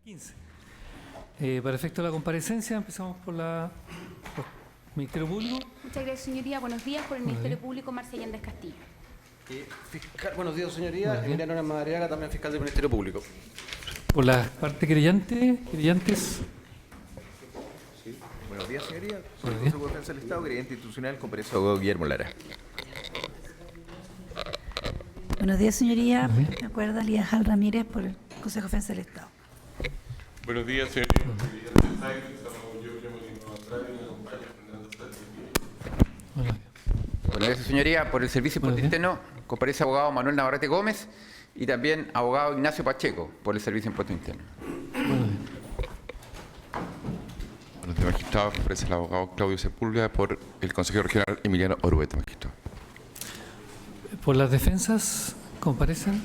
15. Para efecto de la comparecencia, empezamos por el Ministerio Público. Muchas gracias, señoría. Buenos días. Por el Ministerio Público, Marcia Allende Castillo. Buenos días, señoría. Emiliano Madariaga, también fiscal del Ministerio Público. Por la parte querellantes. Sí. Buenos días, señoría. Soy Buenos el días. Consejo de Defensa del Estado, querellante institucional, comparece el abogado Guillermo Lara. Buenos días, señoría. Buenos días. Me acuerda Liajal Ramírez por el Consejo de Defensa del Estado. Buenos días, señoría. Buenas noches, señoría. Por el Servicio Buenos días. Impuesto Interno comparece abogado Manuel Navarrete Gómez y también abogado Ignacio Pacheco por el Servicio Impuesto Interno. Buenos días, magistrado. Comparece el abogado Claudio Sepúlveda por el consejero regional Emiliano Orueta, magistrado. Por las defensas, comparecen.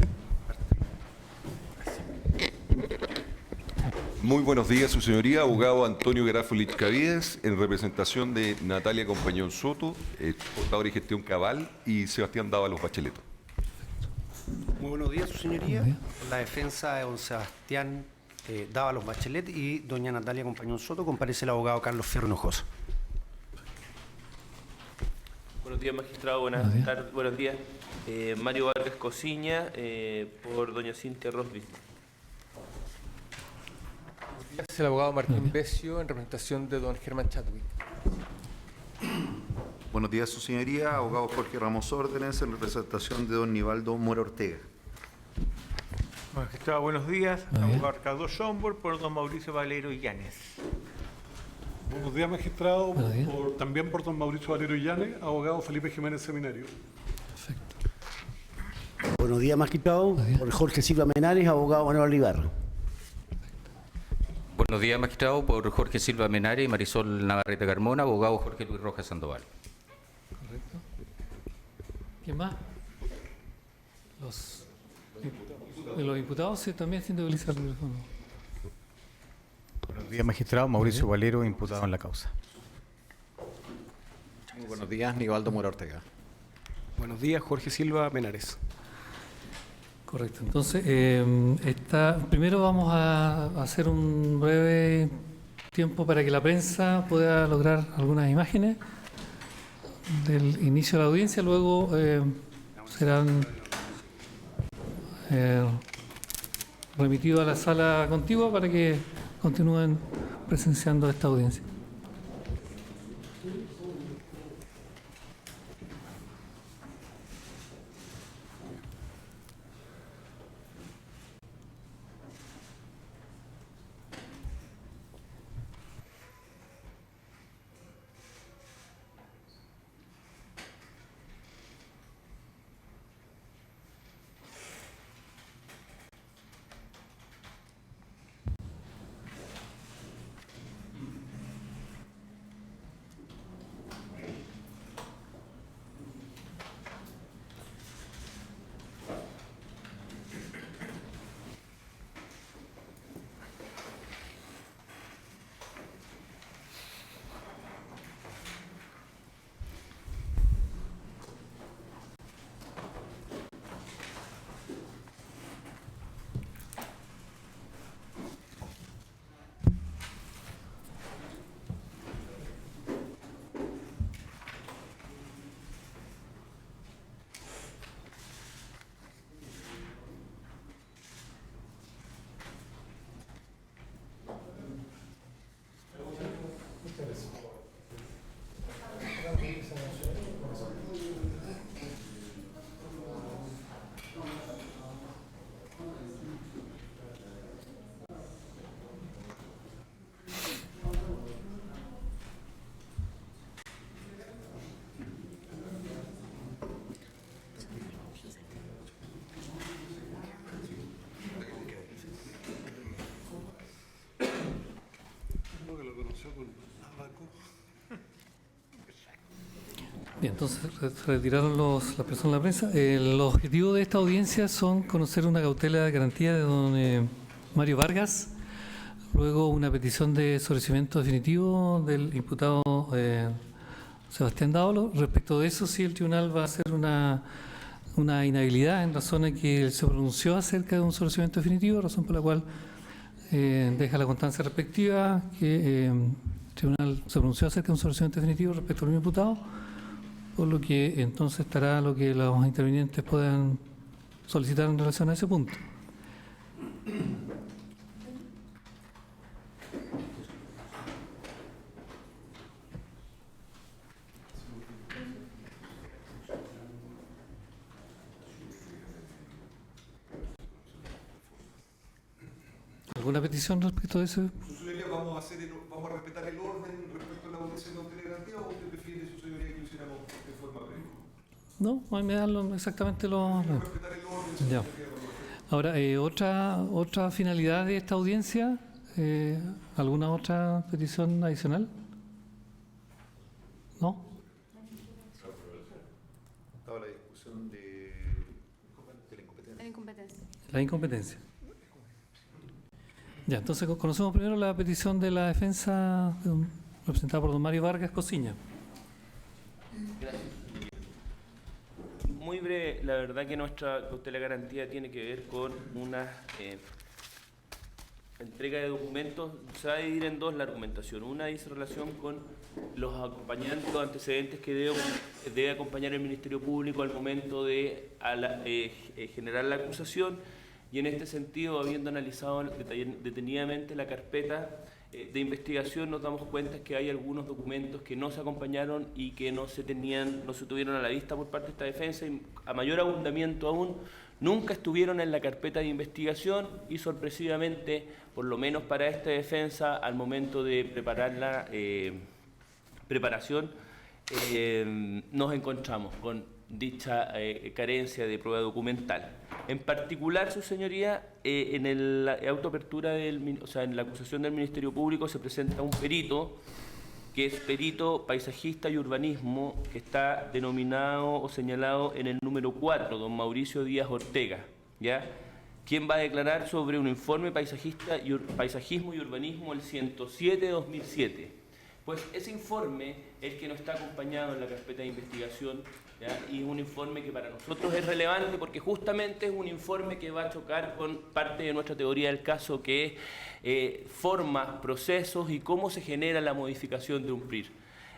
Muy buenos días, su señoría, abogado Antonio Garafolich Cavides, en representación de Natalia Compañón Soto, portadora y gestión Cabal, y Sebastián Dávalos Bachelet. Muy buenos días, su señoría. Buenos Por la defensa de don Sebastián Dávalos Bachelet y doña Natalia Compañón Soto, comparece el abogado Carlos Fierro Hinojosa. Buenos días, magistrado. Buenos días. Buenos días. Mario Vargas Cosiña, por doña Cintia Rosby. Es el abogado Martín Besio en representación de don Germán Chadwick. Buenos días, su señoría. Abogado Jorge Ramos Órdenes, en representación de don Nivaldo Mora Ortega. Magistrado, buenos días. Buenos días. Abogado Ricardo Schoenborg por don Mauricio Valero Illanes. Buenos días, magistrado. Buenos días. También por don Mauricio Valero Illanes, abogado Felipe Jiménez Seminario. Perfecto. Buenos días, magistrado. Buenos días. Por Jorge Silva Menares, abogado Manuel Olivar. Buenos días, magistrado, por Jorge Silva Menares y Marisol Navarrete Carmona, abogado Jorge Luis Rojas Sandoval. Correcto. ¿Quién más? Los imputados sí, también siendo utiliza el micrófono. Buenos días, magistrado. Mauricio Valero, imputado en la causa. Muy buenos días, Nivaldo Mora Ortega. Buenos días, Jorge Silva Menares. Correcto. Entonces, primero vamos a hacer un breve tiempo para que la prensa pueda lograr algunas imágenes del inicio de la audiencia. Luego serán remitidos a la sala contigua para que continúen presenciando esta audiencia. Bien, entonces se retiraron las personas de la prensa. El objetivo de esta audiencia son conocer una cautela de garantía de don Mario Vargas, luego una petición de sobreseimiento definitivo del imputado Sebastián Dávalos. Respecto de eso, sí, el tribunal va a hacer una inhabilidad en razón de que él se pronunció acerca de un sobreseimiento definitivo, razón por la cual deja la constancia respectiva que el tribunal se pronunció acerca de un solucionamiento definitivo respecto al mismo imputado, por lo que entonces estará lo que los intervinientes puedan solicitar en relación a ese punto. ¿Alguna petición respecto a eso? Su señoría, ¿vamos a respetar el orden respecto a la audiencia de cautela garantía o usted prefiere, su señoría, que lo hiciéramos de forma previa? No, a mí me dan exactamente los... Ya. Ahora, otra finalidad de esta audiencia, ¿alguna otra petición adicional? ¿No? Estaba la discusión de la incompetencia. La incompetencia. Ya, entonces conocemos primero la petición de la defensa representada por don Mario Vargas Cosiña. Gracias. Muy breve, la verdad que nuestra cautela garantía tiene que ver con una entrega de documentos. Se va a dividir en dos la argumentación. Una dice relación con los acompañantes, los antecedentes que debe acompañar el Ministerio Público al momento de generar la acusación, y en este sentido, habiendo analizado detenidamente la carpeta de investigación, nos damos cuenta que hay algunos documentos que no se acompañaron y que no se tuvieron a la vista por parte de esta defensa, y a mayor abundamiento aún, nunca estuvieron en la carpeta de investigación, y sorpresivamente, por lo menos para esta defensa, al momento de preparar la preparación, nos encontramos con dicha carencia de prueba documental. En particular, su señoría, en la autoapertura, en la acusación del Ministerio Público se presenta un perito, que es perito paisajista y urbanismo, que está denominado o señalado en el número 4, don Mauricio Díaz Ortega, ¿ya? Quien va a declarar sobre un informe paisajismo y urbanismo el 107-2007. Pues ese informe es el que no está acompañado en la carpeta de investigación, ¿ya? Y es un informe que para nosotros es relevante porque justamente es un informe que va a chocar con parte de nuestra teoría del caso, que es formas, procesos y cómo se genera la modificación de un PRIR.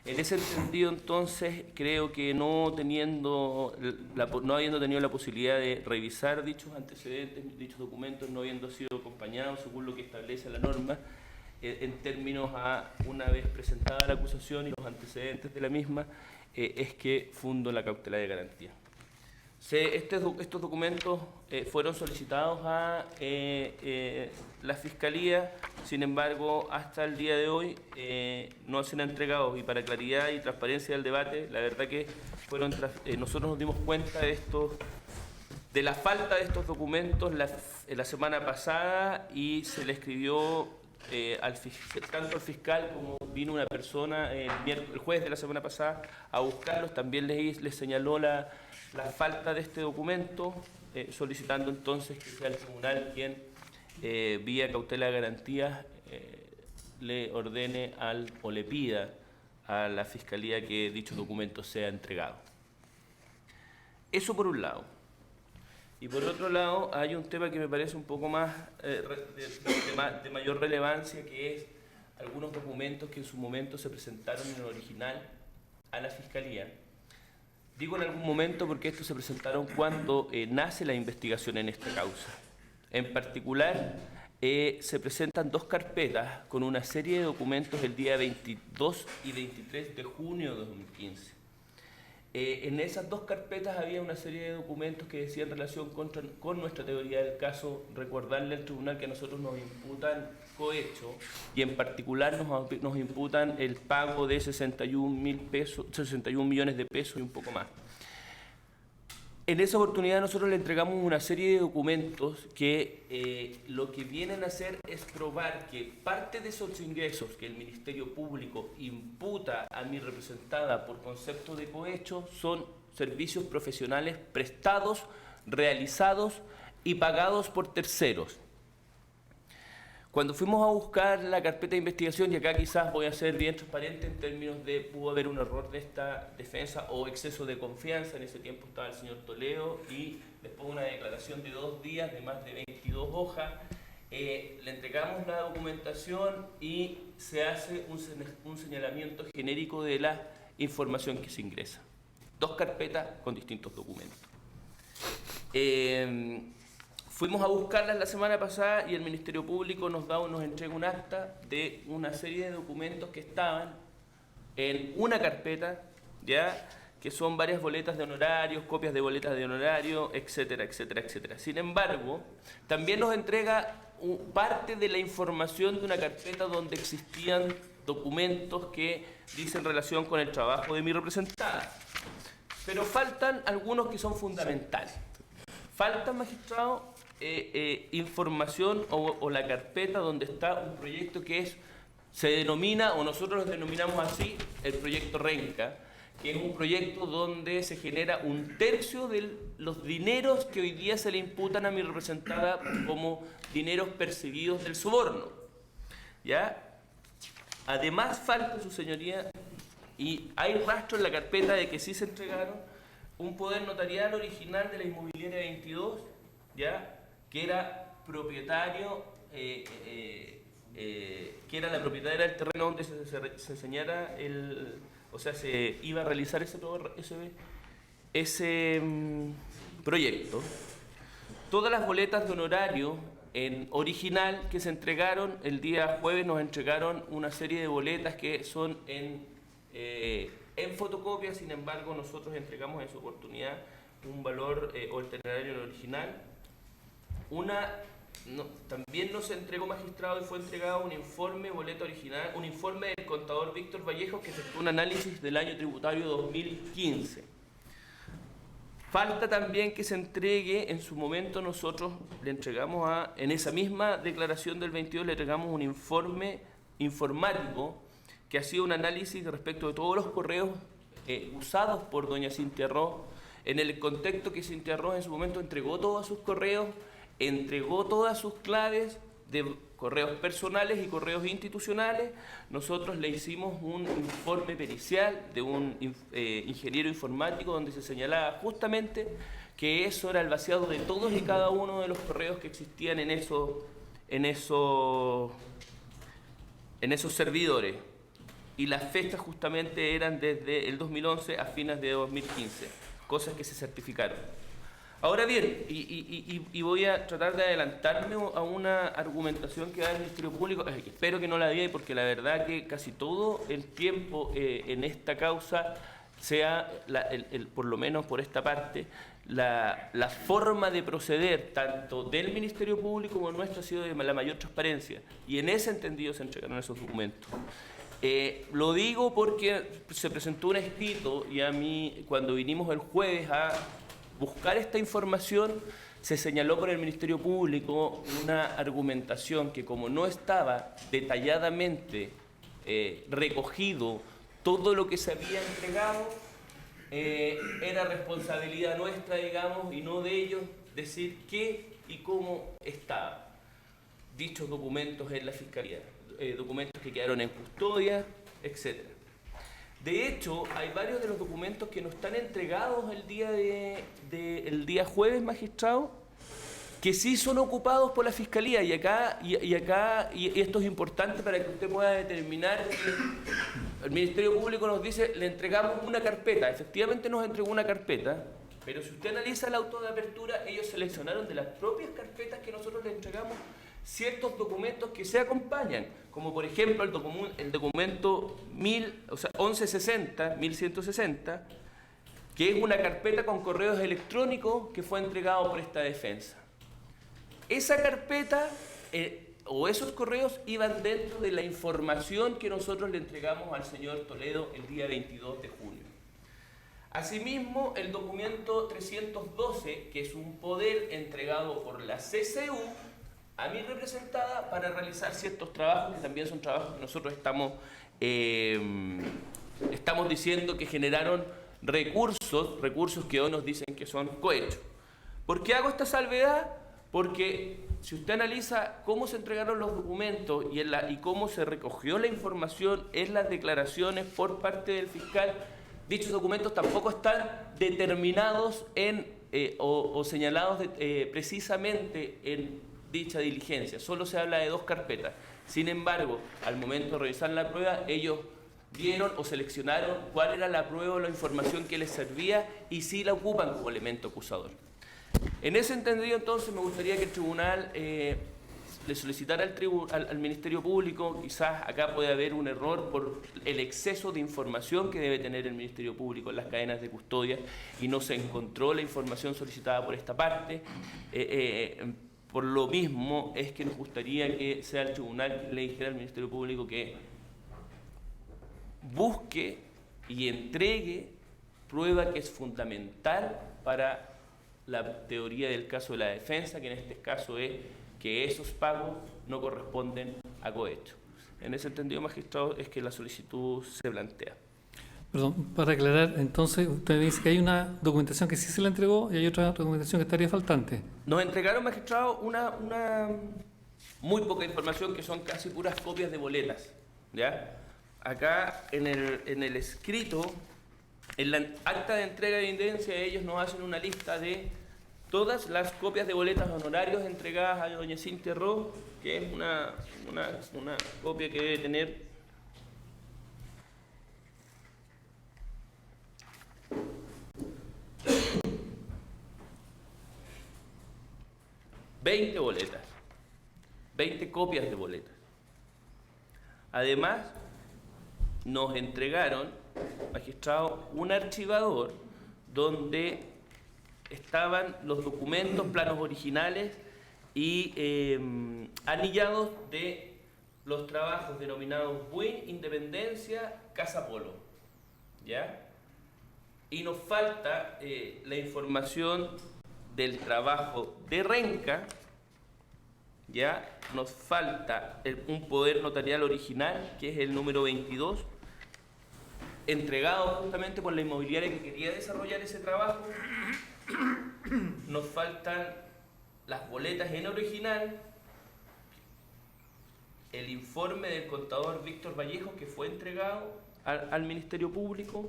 En ese sentido, entonces, creo que no habiendo tenido la posibilidad de revisar dichos antecedentes, dichos documentos, no habiendo sido acompañados según lo que establece la norma, en términos a una vez presentada la acusación y los antecedentes de la misma, es que fundo la cautela de garantía. Estos documentos fueron solicitados a la Fiscalía, sin embargo, hasta el día de hoy no se han entregado, y para claridad y transparencia del debate, la verdad que nosotros nos dimos cuenta de la falta de estos documentos la semana pasada, y se le escribió tanto al fiscal como vino una persona el jueves de la semana pasada a buscarlos. También les señaló la falta de este documento, solicitando entonces que sea el tribunal quien, vía cautela de garantías, le ordene o le pida a la Fiscalía que dicho documento sea entregado. Eso por un lado. Y por otro lado, hay un tema que me parece un poco más de mayor relevancia, que es algunos documentos que en su momento se presentaron en el original a la Fiscalía. Digo en algún momento porque estos se presentaron cuando nace la investigación en esta causa. En particular, se presentan dos carpetas con una serie de documentos el día 22 y 23 de junio de 2015. En esas dos carpetas había una serie de documentos que decían relación con nuestra teoría del caso. Recordarle al tribunal que a nosotros nos imputan cohecho, y en particular nos imputan el pago de 61 millones de pesos y un poco más. En esa oportunidad nosotros le entregamos una serie de documentos que lo que vienen a hacer es probar que parte de esos ingresos que el Ministerio Público imputa a mi representada por concepto de cohecho son servicios profesionales prestados, realizados y pagados por terceros. Cuando fuimos a buscar la carpeta de investigación, y acá quizás voy a ser bien transparente en términos de pudo haber un error de esta defensa o exceso de confianza, en ese tiempo estaba el señor Toledo, y después una declaración de 2 días de más de 22 hojas, le entregamos la documentación y se hace un señalamiento genérico de la información que se ingresa. 2 carpetas con distintos documentos. Fuimos a buscarlas la semana pasada y el Ministerio Público nos entrega un acta de una serie de documentos que estaban en una carpeta, ¿ya?, que son varias boletas de honorarios, copias de boletas de honorario, etcétera, etcétera, etcétera. Sin embargo, también nos entrega parte de la información de una carpeta donde existían documentos que dicen relación con el trabajo de mi representada. Pero faltan algunos que son fundamentales. Falta, magistrado, información o la carpeta donde está un proyecto que se denomina, o nosotros lo denominamos así, el proyecto Renca, que es un proyecto donde se genera 1/3 de los dineros que hoy día se le imputan a mi representada como dineros percibidos del soborno. ¿Ya? Además falta, su señoría, y hay rastro en la carpeta de que sí se entregaron, un poder notarial original de la inmobiliaria 22, ¿ya?, que era propietario, que era la propietaria del terreno donde se señala se iba a realizar ese proyecto. Todas las boletas de honorario en original que se entregaron el día jueves, nos entregaron una serie de boletas que son en fotocopia. Sin embargo, nosotros entregamos en su oportunidad un valor o el itinerario en original. También nos entregó, magistrado, y fue entregado un informe, boleta original, un informe del contador Víctor Vallejo que efectuó un análisis del año tributario 2015. Falta también que se entregue, en su momento nosotros le entregamos en esa misma declaración del 22, le entregamos un informe informático que ha sido un análisis respecto de todos los correos usados por doña Cintia Ross, en el contexto que Cintia Ross en su momento entregó todos sus correos, entregó todas sus claves de correos personales y correos institucionales. Nosotros le hicimos un informe pericial de un ingeniero informático donde se señalaba justamente que eso era el vaciado de todos y cada uno de los correos que existían en esos servidores. Y las fechas justamente eran desde el 2011 a fines de 2015, cosas que se certificaron. Ahora bien, y voy a tratar de adelantarme a una argumentación que da el Ministerio Público, espero que no la diga, porque la verdad que casi todo el tiempo en esta causa, sea, por lo menos por esta parte, la forma de proceder, tanto del Ministerio Público como nuestra, ha sido de la mayor transparencia, y en ese entendido se entregaron esos documentos. Lo digo porque se presentó un escrito y a mí, cuando vinimos el jueves a buscar esta información, se señaló por el Ministerio Público una argumentación que, como no estaba detalladamente recogido todo lo que se había entregado, era responsabilidad nuestra, digamos, y no de ellos, decir qué y cómo estaban dichos documentos en la Fiscalía, documentos que quedaron en custodia, etc. De hecho, hay varios de los documentos que no están entregados el día jueves, magistrado, que sí son ocupados por la Fiscalía, y esto es importante para que usted pueda determinar que el Ministerio Público nos dice, le entregamos una carpeta, efectivamente nos entregó una carpeta, pero si usted analiza el auto de apertura, ellos seleccionaron de las propias carpetas que nosotros le entregamos ciertos documentos que se acompañan, como por ejemplo el documento 1160, que es una carpeta con correos electrónicos que fue entregado por esta defensa. Esa carpeta o esos correos iban dentro de la información que nosotros le entregamos al señor Toledo el día 22 de junio. Asimismo, el documento 312, que es un poder entregado por la CCU a mi representada para realizar ciertos trabajos, que también son trabajos que nosotros estamos diciendo que generaron recursos que hoy nos dicen que son cohechos. ¿Por qué hago esta salvedad? Porque si usted analiza cómo se entregaron los documentos y cómo se recogió la información en las declaraciones por parte del fiscal, dichos documentos tampoco están determinados o señalados precisamente en dicha diligencia. Solo se habla de 2 carpetas. Sin embargo, al momento de revisar la prueba, ellos vieron o seleccionaron cuál era la prueba o la información que les servía y sí la ocupan como elemento acusador. En ese entendido, entonces, me gustaría que el tribunal le solicitara al Ministerio Público, quizás acá puede haber un error por el exceso de información que debe tener el Ministerio Público en las cadenas de custodia y no se encontró la información solicitada por esta parte. Por lo mismo es que nos gustaría que sea el tribunal que le dijera al Ministerio Público que busque y entregue prueba que es fundamental para la teoría del caso de la defensa, que en este caso es que esos pagos no corresponden a cohecho. En ese entendido, magistrado, es que la solicitud se plantea. Perdón, para aclarar, entonces usted dice que hay una documentación que sí se la entregó y hay otra documentación que estaría faltante. Nos entregaron, magistrado, una muy poca información, que son casi puras copias de boletas, ¿ya? Acá en el escrito, en la acta de entrega de evidencia, ellos nos hacen una lista de todas las copias de boletas honorarios entregadas a doña Cintia Ro, que es una copia que debe tener 20 boletas, 20 copias de boletas. Además, nos entregaron, magistrado, un archivador donde estaban los documentos, planos originales y anillados de los trabajos denominados Buin, Independencia, Casa Polo, ¿ya? Y nos falta la información del trabajo de Renca, ¿ya? Nos falta un poder notarial original, que es el número 22, entregado justamente por la inmobiliaria que quería desarrollar ese trabajo. Nos faltan las boletas en original, el informe del contador Víctor Vallejo, que fue entregado al Ministerio Público,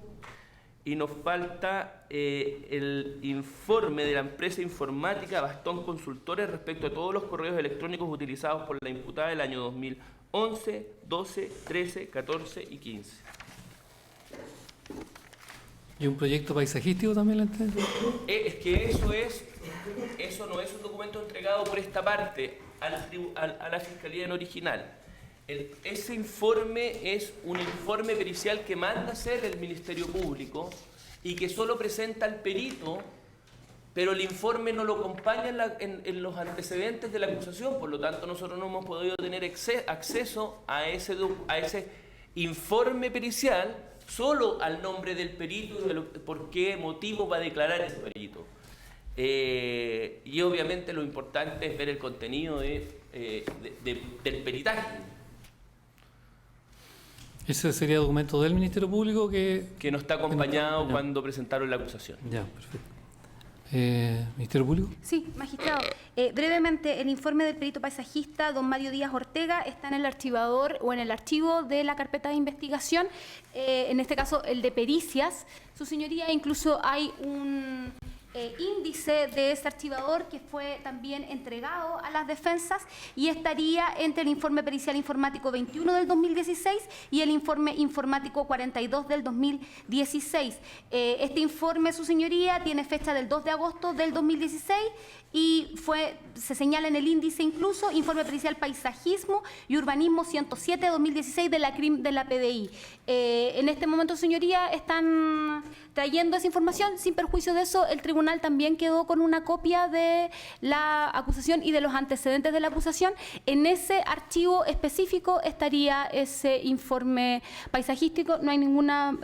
y nos falta el informe de la empresa informática Bastón Consultores respecto a todos los correos electrónicos utilizados por la imputada del año 2011, 12, 13, 14 y 15. ¿Y un proyecto paisajístico también la entiendo? Es que eso no es un documento entregado por esta parte a la Fiscalía en original. Ese informe es un informe pericial que manda hacer el Ministerio Público y que solo presenta al perito, pero el informe no lo acompaña en los antecedentes de la acusación, por lo tanto nosotros no hemos podido tener acceso a ese informe pericial solo al nombre del perito y de por qué motivo va a declarar ese perito. Y obviamente lo importante es ver el contenido del peritaje. ¿Ese sería documento del Ministerio Público que no está acompañado cuando presentaron la acusación? Ya, perfecto. ¿Ministerio Público? Sí, magistrado. Brevemente, el informe del perito paisajista, don Mario Díaz Ortega, está en el archivador o en el archivo de la carpeta de investigación, en este caso el de pericias. Su señoría, incluso hay un índice de ese archivador que fue también entregado a las defensas y estaría entre el informe pericial informático 21 del 2016 y el informe informático 42 del 2016. Este informe, su señoría, tiene fecha del 2 de agosto del 2016 y se señala en el índice incluso informe pericial paisajismo y urbanismo 107-2016 de la PDI. En este momento, señoría, están trayendo esa información. Sin perjuicio de eso, el tribunal también quedó con una copia de la acusación y de los antecedentes de la acusación. En ese archivo específico estaría ese informe paisajístico. No hay ninguna...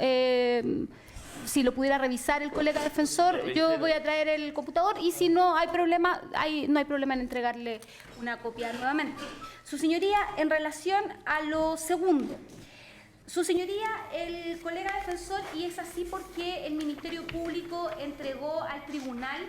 si lo pudiera revisar el colega defensor, yo voy a traer el computador y si no hay problema, no hay problema en entregarle una copia nuevamente. Su señoría, en relación a lo segundo, su señoría, el colega defensor, y es así porque el Ministerio Público entregó al tribunal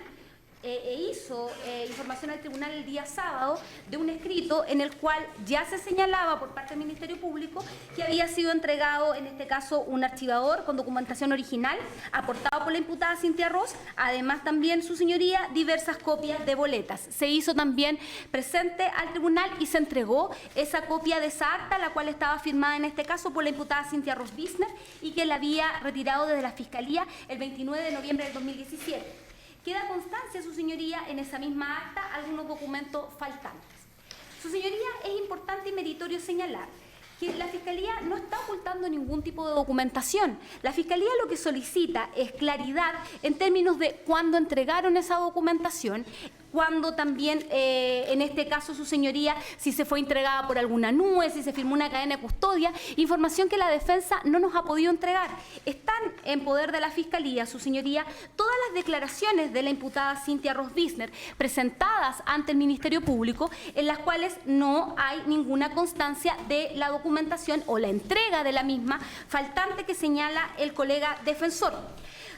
hizo información al tribunal el día sábado de un escrito en el cual ya se señalaba por parte del Ministerio Público que había sido entregado, en este caso, un archivador con documentación original aportado por la imputada Cintia Ross, además también, su señoría, diversas copias de boletas. Se hizo también presente al tribunal y se entregó esa copia de esa acta, la cual estaba firmada en este caso por la imputada Cintia Ross Bisner y que la había retirado desde la Fiscalía el 29 de noviembre del 2017. Queda constancia, su señoría, en esa misma acta algunos documentos faltantes. Su señoría, es importante y meritorio señalar que la Fiscalía no está ocultando ningún tipo de documentación. La Fiscalía lo que solicita es claridad en términos de cuándo entregaron esa documentación, cuándo también, en este caso, su señoría, si se fue entregada por alguna nube, si se firmó una cadena de custodia, información que la defensa no nos ha podido entregar. Están en poder de la Fiscalía, su señoría, todas las declaraciones de la imputada Cintia Ross Bisner presentadas ante el Ministerio Público, en las cuales no hay ninguna constancia de la documentación o la entrega de la misma faltante que señala el colega defensor.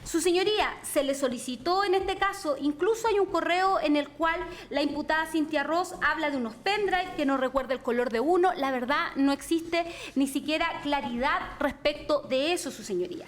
Su señoría, se le solicitó en este caso, incluso hay un correo en el cual la imputada Cintia Ross habla de unos pendrive que no recuerda el color de uno. La verdad, no existe ni siquiera claridad respecto de eso, su señoría.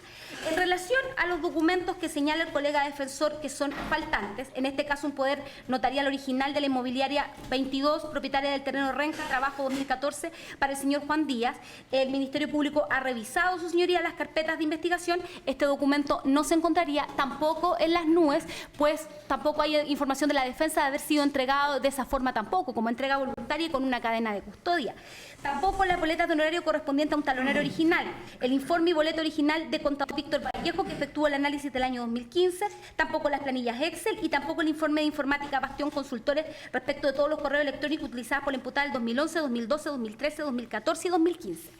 En relación a los documentos que señala el colega defensor que son faltantes, en este caso un poder notarial original de la inmobiliaria 22, propietaria del terreno Renca, trabajo 2014, para el señor Juan Díaz, el Ministerio Público ha revisado, su señoría, las carpetas de investigación. Este documento no se encontraría tampoco en las nubes, pues tampoco hay información de la defensa de haber sido entregado de esa forma tampoco, como entrega voluntaria y con una cadena de custodia. Tampoco las boletas de honorario correspondiente a un talonero original, el informe y boleto original de contador Víctor Vallejo, que efectuó el análisis del año 2015, tampoco las planillas Excel y tampoco el informe de informática Bastión Consultores respecto de todos los correos electrónicos utilizados por la imputada del 2011, 2012, 2013, 2014 y 2015.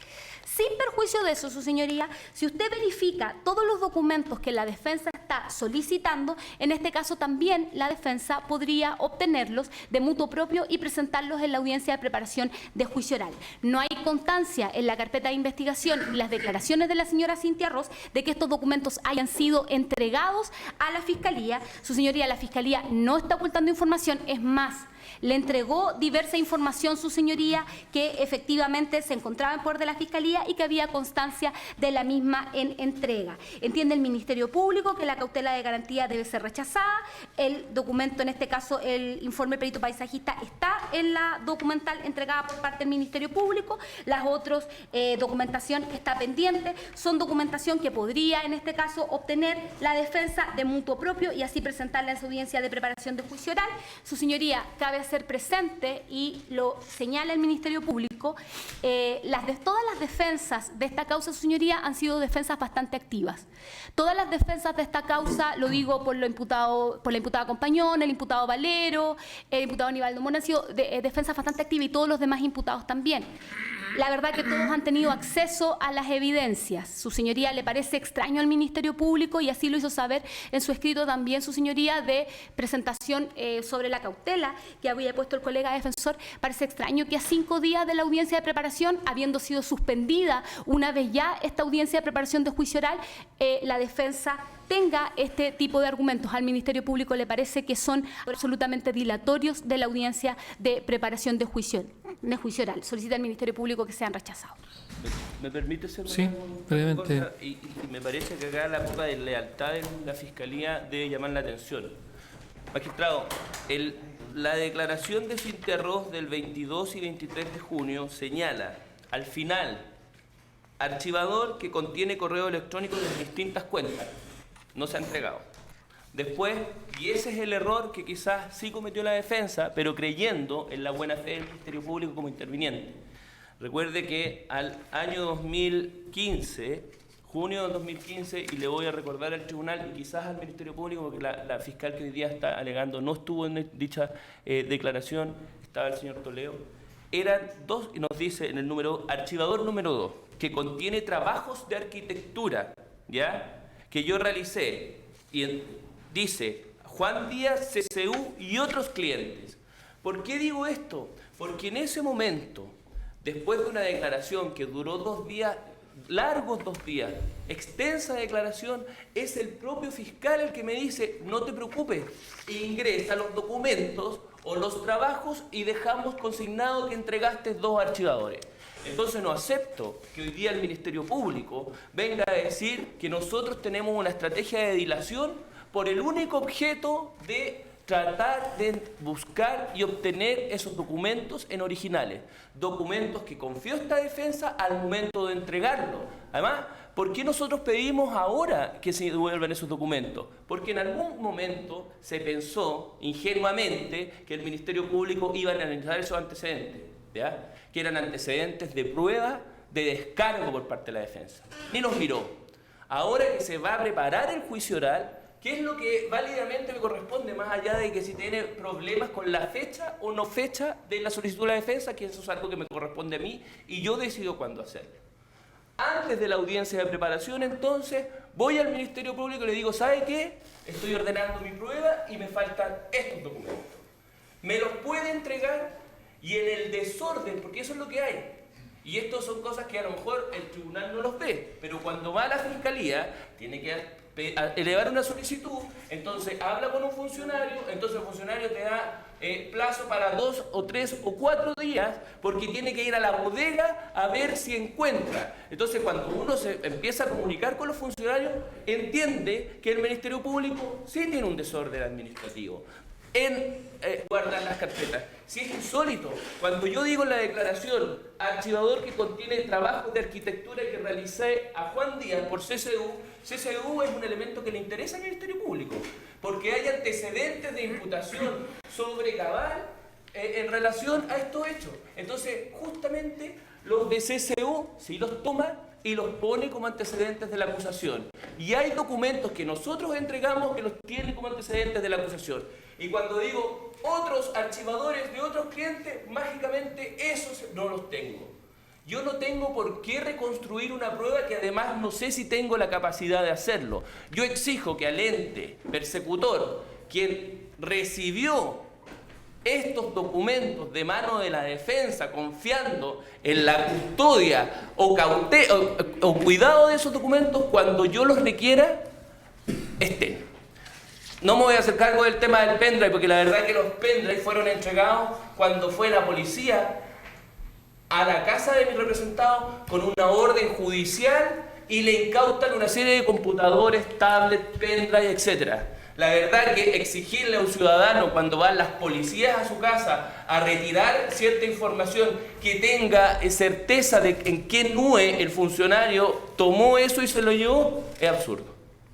Sin perjuicio de eso, su señoría, si usted verifica todos los documentos que la defensa está solicitando, en este caso también la defensa podría obtenerlos de mutuo propio y presentarlos en la audiencia de preparación de juicio oral. No hay constancia en la carpeta de investigación y las declaraciones de la señora Cintia Ross de que estos documentos hayan sido entregados a la Fiscalía. Su señoría, la Fiscalía no está ocultando información, es más, le entregó diversa información, su señoría, que efectivamente se encontraba en poder de la Fiscalía y que había constancia de la misma en entrega. Entiende el Ministerio Público que la cautela de garantía debe ser rechazada. El documento, en este caso, el informe perito paisajista, está en la documental entregada por parte del Ministerio Público. Las otras documentación que está pendiente son documentación que podría, en este caso, obtener la defensa de mutuo propio y así presentarla en su audiencia de preparación de juicio oral. Su señoría, cabe hacer presente, y lo señala el Ministerio Público, todas las defensas de esta causa, su señoría, han sido defensas bastante activas. Todas las defensas de esta causa, lo digo por la imputada Compañón, el imputado Valero, el imputado Aníbaldo Mora, han sido defensas bastante activas y todos los demás imputados también. La verdad que todos han tenido acceso a las evidencias. Su señoría, le parece extraño al Ministerio Público, y así lo hizo saber en su escrito también su señoría de presentación sobre la cautela que había puesto el colega defensor. Parece extraño que a 5 días de la audiencia de preparación, habiendo sido suspendida una vez ya esta audiencia de preparación de juicio oral, la defensa tenga este tipo de argumentos. Al Ministerio Público le parece que son absolutamente dilatorios de la audiencia de preparación de juicio oral. Solicita al Ministerio Público que sean rechazados. ¿Me permite ser Sí, brevemente. cosa? Y me parece que acá la poca de lealtad de la Fiscalía debe llamar la atención. Magistrado, la declaración de Cintia Ross del 22 y 23 de junio señala, al final, archivador que contiene correo electrónico de distintas cuentas. No se ha entregado. Después, y ese es el error que quizás sí cometió la defensa, pero creyendo en la buena fe del Ministerio Público como interviniente. Recuerde que al año 2015, junio de 2015, y le voy a recordar al tribunal y quizás al Ministerio Público, porque la fiscal que hoy día está alegando no estuvo en dicha declaración, estaba el señor Toledo, eran dos, y nos dice en el número, archivador número 2, que contiene trabajos de arquitectura, ¿ya?, que yo realicé, y dice Juan Díaz, CCU y otros clientes. ¿Por qué digo esto? Porque en ese momento, después de una declaración que duró 2 días largos 2 días, extensa declaración, es el propio fiscal el que me dice, no te preocupes, ingresa los documentos o los trabajos y dejamos consignado que entregaste 2 archivadores. Entonces no acepto que hoy día el Ministerio Público venga a decir que nosotros tenemos una estrategia de dilación por el único objeto de tratar de buscar y obtener esos documentos en originales. Documentos que confió esta defensa al momento de entregarlo. Además, ¿por qué nosotros pedimos ahora que se devuelvan esos documentos? Porque en algún momento se pensó ingenuamente que el Ministerio Público iba a analizar esos antecedentes, ¿ya? Que eran antecedentes de prueba de descargo por parte de la defensa. Ni los miró. Ahora que se va a preparar el juicio oral, ¿qué es lo que válidamente me corresponde, más allá de que si tiene problemas con la fecha o no fecha de la solicitud de la defensa, que eso es algo que me corresponde a mí y yo decido cuándo hacerlo? Antes de la audiencia de preparación, entonces, voy al Ministerio Público y le digo, ¿sabe qué? Estoy ordenando mi prueba y me faltan estos documentos. ¿Me los puede entregar? Y en el desorden, porque eso es lo que hay. Y esto son cosas que a lo mejor el tribunal no los ve, pero cuando va a la fiscalía, tiene que elevar una solicitud, entonces habla con un funcionario, entonces el funcionario te da plazo para 2 o 3 o 4 días, porque tiene que ir a la bodega a ver si encuentra. Entonces cuando uno se empieza a comunicar con los funcionarios, entiende que el Ministerio Público sí tiene un desorden administrativo en guardar las carpetas. Si es insólito, cuando yo digo en la declaración archivador que contiene trabajos de arquitectura que realicé a Juan Díaz por CCU, CCU es un elemento que le interesa al Ministerio Público, porque hay antecedentes de imputación sobre Cabal en relación a estos hechos. Entonces, justamente los de CCU sí los toma y los pone como antecedentes de la acusación. Y hay documentos que nosotros entregamos que los tienen como antecedentes de la acusación. Y cuando digo otros archivadores de otros clientes, mágicamente esos no los tengo. Yo no tengo por qué reconstruir una prueba que además no sé si tengo la capacidad de hacerlo. Yo exijo que al ente persecutor, quien recibió estos documentos de mano de la defensa, confiando en la custodia o cuidado de esos documentos, cuando yo los requiera, estén. No me voy a hacer cargo del tema del pendrive, porque la verdad es que los pendrive fueron entregados cuando fue la policía a la casa de mi representado con una orden judicial y le incautan una serie de computadores, tablets, pendrive, etc. La verdad que exigirle a un ciudadano cuando van las policías a su casa a retirar cierta información que tenga certeza de en qué nube el funcionario tomó eso y se lo llevó, es absurdo.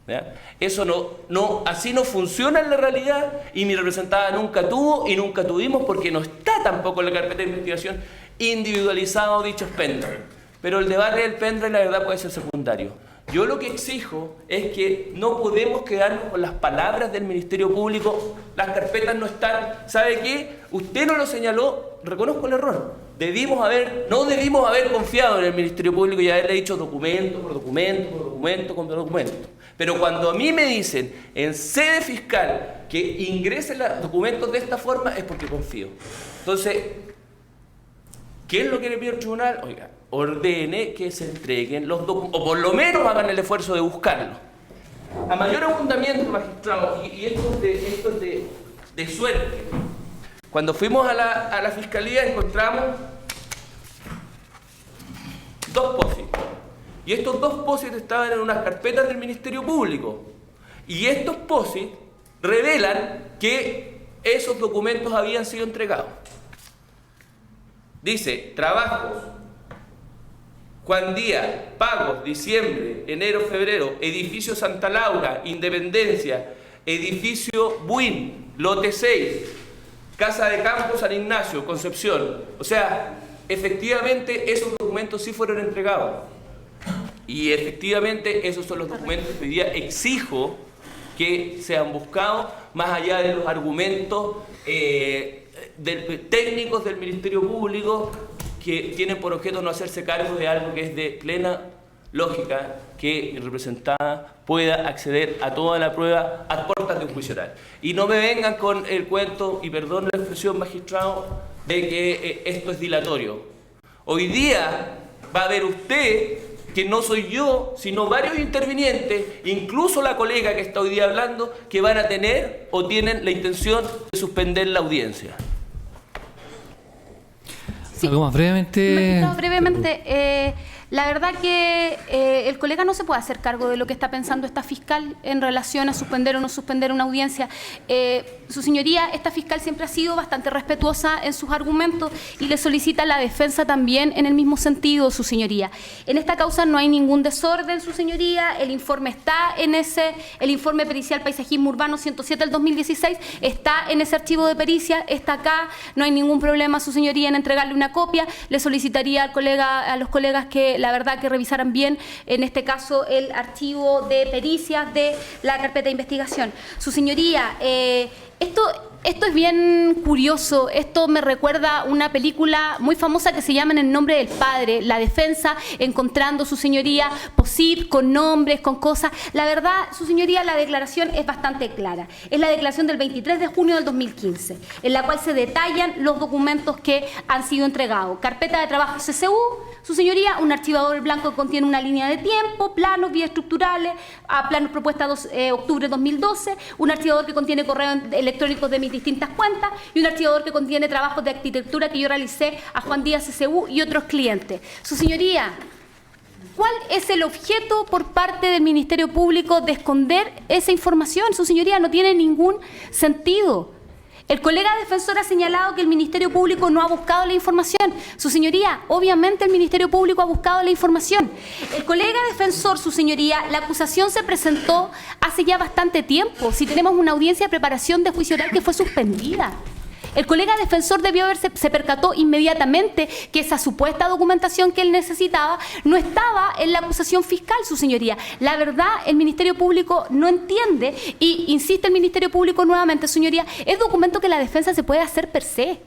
¿Ya? Eso así no funciona en la realidad y mi representada nunca tuvo y nunca tuvimos porque no está tampoco en la carpeta de investigación individualizado dichos pendrive. Pero el debate del pendrive la verdad puede ser secundario. Yo lo que exijo es que no podemos quedarnos con las palabras del Ministerio Público, las carpetas no están. ¿Sabe qué? Usted no lo señaló, reconozco el error. No debimos haber confiado en el Ministerio Público y haberle dicho documento por documento, por documento, por documento. Pero cuando a mí me dicen en sede fiscal que ingrese los documentos de esta forma es porque confío. Entonces, ¿qué es lo que le pido al tribunal? Oiga, ordene que se entreguen los documentos, o por lo menos hagan el esfuerzo de buscarlos. A mayor abundamiento, magistrado, y esto es de suerte. Cuando fuimos a la fiscalía encontramos 2 POSIT. Y estos 2 POSIT estaban en unas carpetas del Ministerio Público. Y estos POSIT revelan que esos documentos habían sido entregados. Dice, trabajos, Juan Díaz, pagos, diciembre, enero, febrero, edificio Santa Laura, Independencia, edificio Buin, lote 6, Casa de Campo San Ignacio, Concepción. O sea, efectivamente esos documentos sí fueron entregados. Y efectivamente esos son los documentos que hoy día exijo que sean buscados, más allá de los argumentos técnicos del Ministerio Público que tienen por objeto no hacerse cargo de algo que es de plena lógica que mi representada pueda acceder a toda la prueba a puertas de un juicio oral. Y no me vengan con el cuento, y perdón la expresión, magistrado, de que esto es dilatorio. Hoy día va a ver usted que no soy yo, sino varios intervinientes, incluso la colega que está hoy día hablando, que van a tener o tienen la intención de suspender la audiencia. Algo más brevemente. No, brevemente, la verdad que el colega no se puede hacer cargo de lo que está pensando esta fiscal en relación a suspender o no suspender una audiencia. Su señoría, esta fiscal siempre ha sido bastante respetuosa en sus argumentos y le solicita a la defensa también en el mismo sentido, su señoría. En esta causa no hay ningún desorden, su señoría. El informe está en el informe pericial Paisajismo Urbano 107 del 2016, está en ese archivo de pericia, está acá, no hay ningún problema, su señoría, en entregarle una copia. Le solicitaría a los colegas que la verdad que revisaran bien, en este caso, el archivo de pericias de la carpeta de investigación. Su señoría, esto es bien curioso. Esto me recuerda una película muy famosa que se llama En el nombre del padre. La defensa encontrando, su señoría, POSIT con nombres, con cosas. La verdad, su señoría, la declaración es bastante clara. Es la declaración del 23 de junio del 2015, en la cual se detallan los documentos que han sido entregados. Carpeta de trabajo CCU, su señoría, un archivador blanco que contiene una línea de tiempo, planos, vías estructurales, planos propuesta 2 octubre 2012, un archivador que contiene correos electrónicos de mis distintas cuentas y un archivador que contiene trabajos de arquitectura que yo realicé a Juan Díaz CCU y otros clientes. Su señoría, ¿cuál es el objeto por parte del Ministerio Público de esconder esa información? Su señoría, no tiene ningún sentido. El colega defensor ha señalado que el Ministerio Público no ha buscado la información. Su señoría, obviamente el Ministerio Público ha buscado la información. El colega defensor, su señoría, la acusación se presentó hace ya bastante tiempo. Si tenemos una audiencia de preparación de juicio oral que fue suspendida. El colega defensor se percató inmediatamente que esa supuesta documentación que él necesitaba no estaba en la acusación fiscal, su señoría. La verdad, el Ministerio Público no entiende, y insiste el Ministerio Público nuevamente, señoría, es documento que la defensa se puede hacer per se.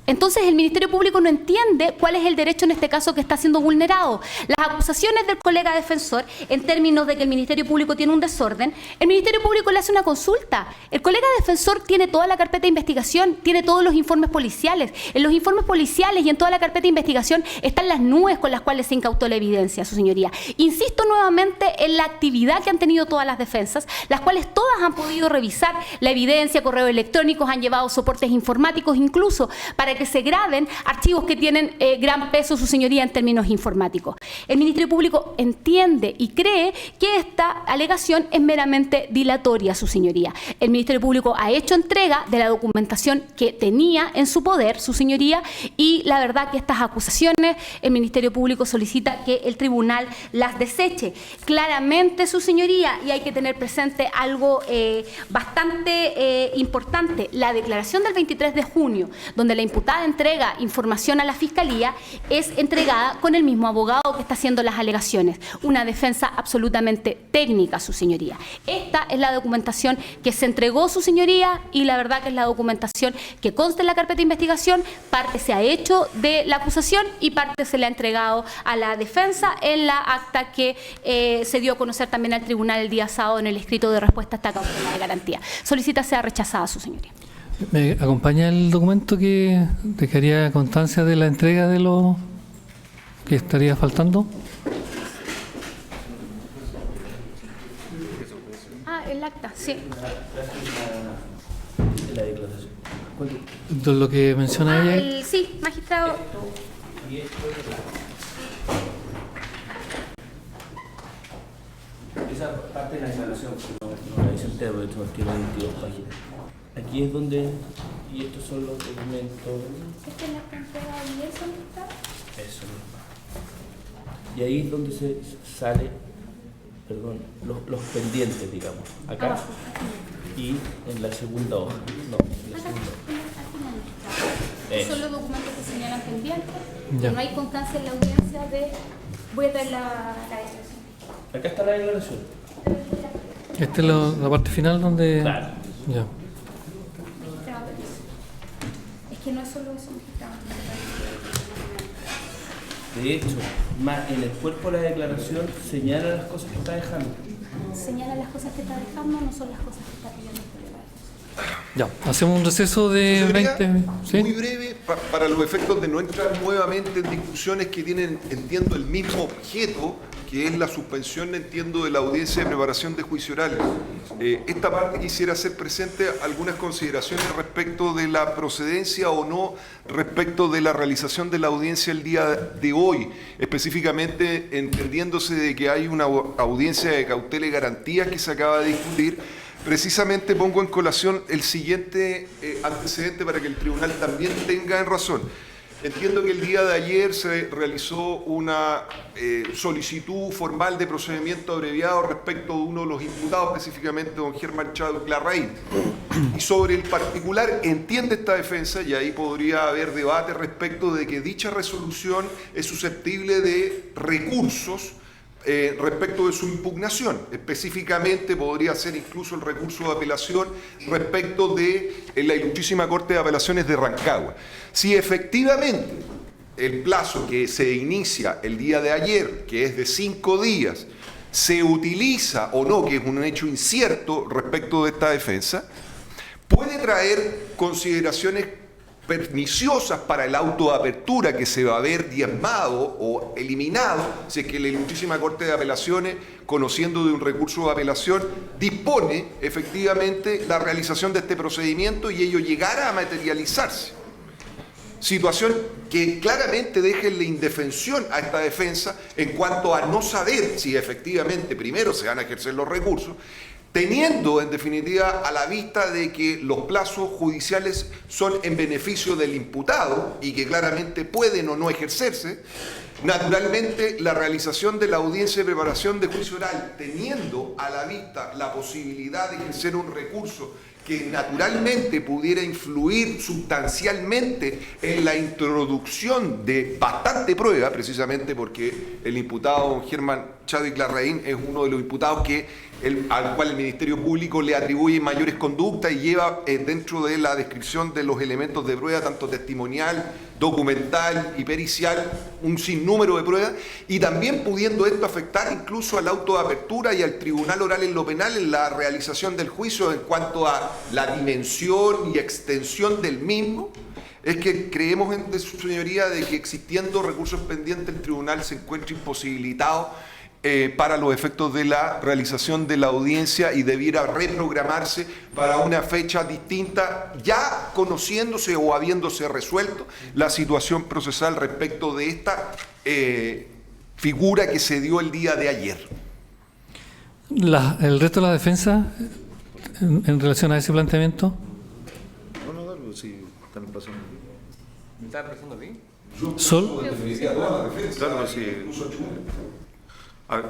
Entonces el Ministerio Público no entiende cuál es el derecho en este caso que está siendo vulnerado. Las acusaciones del colega defensor, en términos de que el Ministerio Público tiene un desorden, el Ministerio Público le hace una consulta. El colega defensor tiene toda la carpeta de investigación, tiene todos los informes policiales. En los informes policiales y en toda la carpeta de investigación están las nubes con las cuales se incautó la evidencia, su señoría. Insisto nuevamente en la actividad que han tenido todas las defensas, las cuales todas han podido revisar la evidencia, correos electrónicos, han llevado soportes informáticos incluso para que se graben archivos que tienen gran peso, su señoría, en términos informáticos. El Ministerio Público entiende y cree que esta alegación es meramente dilatoria, su señoría. El Ministerio Público ha hecho entrega de la documentación que tenía en su poder, su señoría, y la verdad que estas acusaciones el Ministerio Público solicita que el tribunal las deseche. Claramente, su señoría, y hay que tener presente algo bastante importante, la declaración del 23 de junio, donde la imputada entrega información a la Fiscalía, es entregada con el mismo abogado que está haciendo las alegaciones. Una defensa absolutamente técnica, su señoría. Esta es la documentación que se entregó, su señoría, y la verdad que es la documentación que consta en la carpeta de investigación. Parte se ha hecho de la acusación y parte se le ha entregado a la defensa en la acta que se dio a conocer también al tribunal el día sábado en el escrito de respuesta a esta causa de garantía. Solicita sea rechazada, su señoría. ¿Me acompaña el documento que dejaría constancia de la entrega de lo que estaría faltando? El acta, sí. La declaración. De lo que menciona ella. Sí, magistrado. Esa parte de la declaración no la hice entera porque tiene 22 páginas. Aquí es donde, y estos son los documentos. ¿Esta es la entrega de eso, magistrado? Eso mismo. Y ahí es donde se sale, perdón, los pendientes, digamos. Acá y en la segunda hoja. No, en la segunda hoja. Son los documentos que señalan pendientes. Ya. No hay constancia en la audiencia de... Voy a traer la declaración. Acá está la declaración. Esta es la parte final donde... Claro. Ya. Es que no es solo eso, magistrado. De hecho, más en el cuerpo de la declaración señala las cosas que está dejando. Señala las cosas que está dejando, no son las cosas que está pidiendo el colega. Ya, hacemos un receso de Señoría, 20. ¿Sí? Muy breve, para los efectos de no entrar nuevamente en discusiones que tienen, entiendo, el mismo objeto, que es la suspensión, entiendo, de la audiencia de preparación de juicio oral. Esta parte quisiera hacer presente algunas consideraciones respecto de la procedencia o no respecto de la realización de la audiencia el día de hoy, específicamente entendiéndose de que hay una audiencia de cautela y garantías que se acaba de discutir. Precisamente pongo en colación el siguiente antecedente para que el tribunal también tenga en razón. Entiendo que el día de ayer se realizó una solicitud formal de procedimiento abreviado respecto de uno de los imputados, específicamente don Germán Chadwick Larraín. Y sobre el particular entiende esta defensa, y ahí podría haber debate respecto de que dicha resolución es susceptible de recursos respecto de su impugnación. Específicamente podría ser incluso el recurso de apelación respecto de la Ilustrísima Corte de Apelaciones de Rancagua. Si efectivamente el plazo que se inicia el día de ayer, que es de 5 días, se utiliza o no, que es un hecho incierto respecto de esta defensa, puede traer consideraciones perniciosas para el auto de apertura que se va a ver diezmado o eliminado si es que la Ilustrísima Corte de Apelaciones, conociendo de un recurso de apelación, dispone efectivamente la realización de este procedimiento y ello llegara a materializarse. Situación que claramente deja en la indefensión a esta defensa en cuanto a no saber si efectivamente primero se van a ejercer los recursos, teniendo en definitiva a la vista de que los plazos judiciales son en beneficio del imputado y que claramente pueden o no ejercerse. Naturalmente, la realización de la audiencia de preparación de juicio oral, teniendo a la vista la posibilidad de ejercer un recurso que naturalmente pudiera influir sustancialmente en la introducción de bastante prueba, precisamente porque el imputado don Germán Chadwick Larraín es uno de los imputados al cual el Ministerio Público le atribuye mayores conductas y lleva dentro de la descripción de los elementos de prueba, tanto testimonial, documental y pericial, un sinnúmero de pruebas, y también pudiendo esto afectar incluso al auto de apertura y al tribunal oral en lo penal en la realización del juicio en cuanto a la dimensión y extensión del mismo, es que creemos, de su señoría, de que existiendo recursos pendientes el tribunal se encuentra imposibilitado para los efectos de la realización de la audiencia y debiera reprogramarse para una fecha distinta, ya conociéndose o habiéndose resuelto la situación procesal respecto de esta figura que se dio el día de ayer. ¿El resto de la defensa en relación a ese planteamiento? No, sí, están pasando. ¿Me estaba pasando a mí? ¿Sol? Claro, sí. A ver,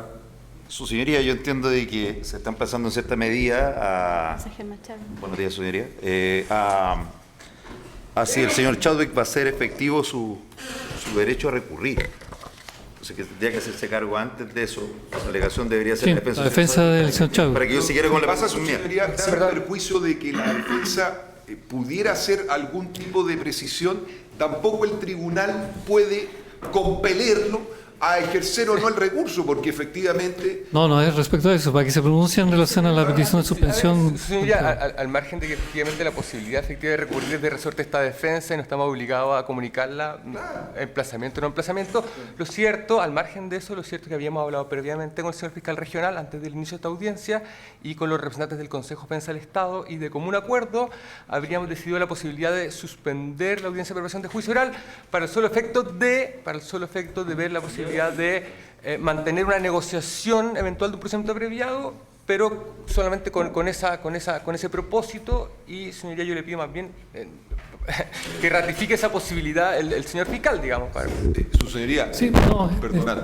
su señoría, yo entiendo de que se está empezando en cierta medida a... Buenos días, su señoría. Si el señor Chadwick va a hacer efectivo su derecho a recurrir. Entonces, que tendría que hacerse cargo antes de eso. La alegación debería ser la defensa del señor Chadwick. Para que yo siguiera con la pasa, su señoría, sin perjuicio de que la defensa pudiera hacer algún tipo de precisión, tampoco el tribunal puede compelerlo a ejercer o no el recurso, porque efectivamente... No es respecto a eso, para que se pronuncie en relación a la petición de suspensión. Señoría, al margen de que efectivamente la posibilidad efectiva de recurrir es de resorte esta defensa y no estamos obligados a comunicarla, emplazamiento o no emplazamiento, lo cierto, al margen de eso, lo cierto es que habíamos hablado previamente con el señor fiscal regional antes del inicio de esta audiencia y con los representantes del Consejo de Defensa del Estado, y de común acuerdo habríamos decidido la posibilidad de suspender la audiencia de preparación de juicio oral para el solo efecto de ver la posibilidad de mantener una negociación eventual de un procedimiento abreviado, pero solamente con ese propósito. Y, señoría, yo le pido más bien que ratifique esa posibilidad el señor fiscal, digamos. Su señoría, sí, perdonad,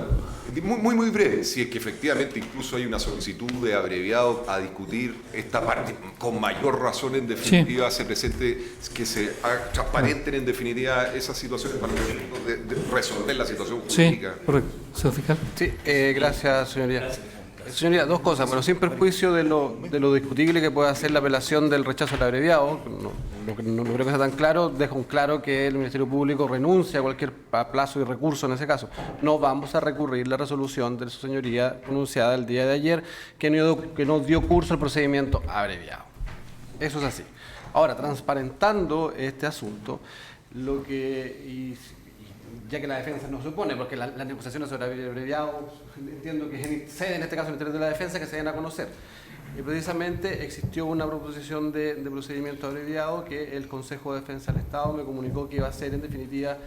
muy breve, si es que efectivamente incluso hay una solicitud de abreviado a discutir esta parte, con mayor razón en definitiva se presente, que se haga transparente en definitiva esa situación para de resolver la situación jurídica. Sí, correcto. Señor fiscal. Sí, gracias, señoría. Señoría, dos cosas, pero sin perjuicio de lo discutible que pueda ser la apelación del rechazo al abreviado, no creo que sea tan claro, dejo en claro que el Ministerio Público renuncia a cualquier plazo y recurso en ese caso. No vamos a recurrir la resolución de su señoría pronunciada el día de ayer que no dio curso al procedimiento abreviado. Eso es así. Ahora, transparentando este asunto, ya que la defensa no se opone, porque las negociaciones sobre abreviado, entiendo que es sede, en este caso, el Ministerio de la Defensa, que se den a conocer. Y precisamente existió una proposición de procedimiento abreviado que el Consejo de Defensa del Estado me comunicó que iba a ser, en definitiva,